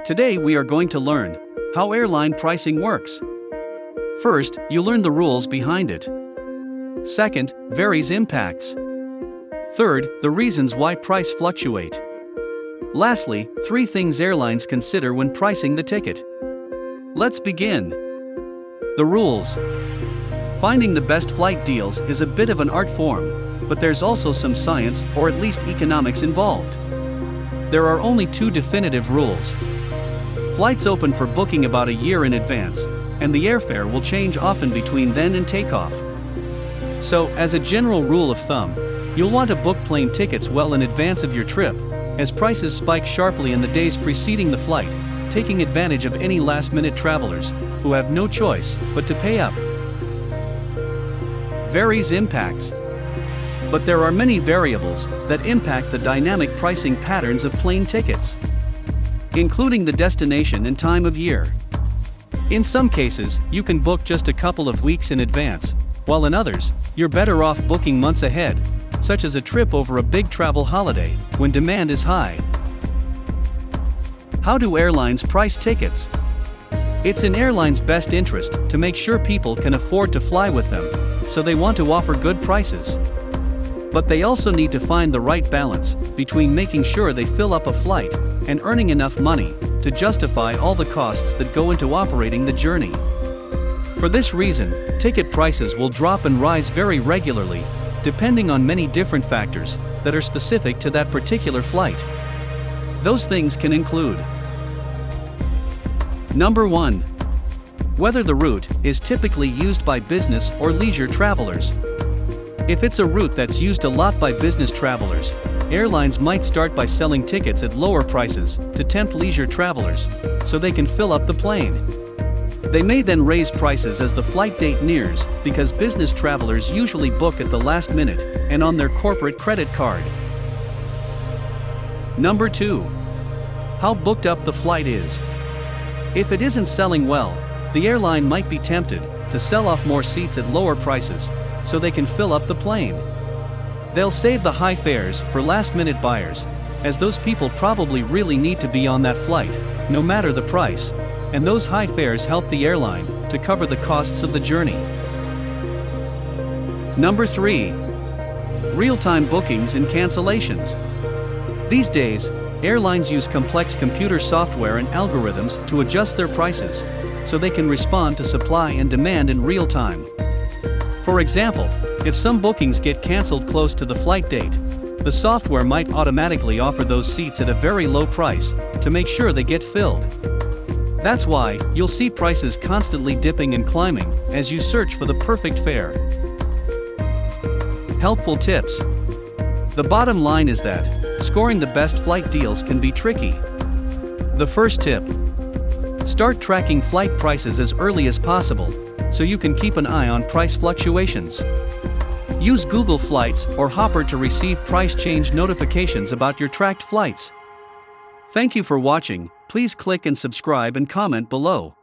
Today we are going to learn how airline pricing works. First, you learn the rules behind it. Second, varies impacts. Third, the reasons why price fluctuate. Lastly, 3 things airlines consider when pricing the ticket. Let's begin. The rules. Finding the best flight deals is a bit of an art form, but there's also some science or at least economics involved. There are only 2 definitive rules. Flights open for booking about a year in advance, and the airfare will change often between then and takeoff. So, as a general rule of thumb, you'll want to book plane tickets well in advance of your trip, as prices spike sharply in the days preceding the flight, taking advantage of any last-minute travelers who have no choice but to pay up. Varies impacts. But there are many variables that impact the dynamic pricing patterns of plane tickets, including the destination and time of year. In some cases, you can book just a couple of weeks in advance, while in others, you're better off booking months ahead, such as a trip over a big travel holiday, when demand is high. How do airlines price tickets? It's in airlines' best interest to make sure people can afford to fly with them, so they want to offer good prices. But they also need to find the right balance between making sure they fill up a flight and earning enough money to justify all the costs that go into operating the journey. For this reason, ticket prices will drop and rise very regularly, depending on many different factors that are specific to that particular flight. Those things can include: Number 1. Whether the route is typically used by business or leisure travelers. If it's a route that's used a lot by business travelers, airlines might start by selling tickets at lower prices to tempt leisure travelers, so they can fill up the plane. They may then raise prices as the flight date nears, because business travelers usually book at the last minute and on their corporate credit card. Number 2. How booked up the flight is. If it isn't selling well, the airline might be tempted to sell off more seats at lower prices, so they can fill up the plane. They'll save the high fares for last-minute buyers, as those people probably really need to be on that flight, no matter the price, and those high fares help the airline to cover the costs of the journey. Number 3. Real-time bookings and cancellations. These days, airlines use complex computer software and algorithms to adjust their prices, so they can respond to supply and demand in real time. For example, if some bookings get cancelled close to the flight date, the software might automatically offer those seats at a very low price to make sure they get filled. That's why you'll see prices constantly dipping and climbing as you search for the perfect fare. Helpful tips. The bottom line is that scoring the best flight deals can be tricky. The first tip: start tracking flight prices as early as possible, so you can keep an eye on price fluctuations. Use Google Flights or Hopper to receive price change notifications about your tracked flights. Thank you for watching. Please click and subscribe and comment below.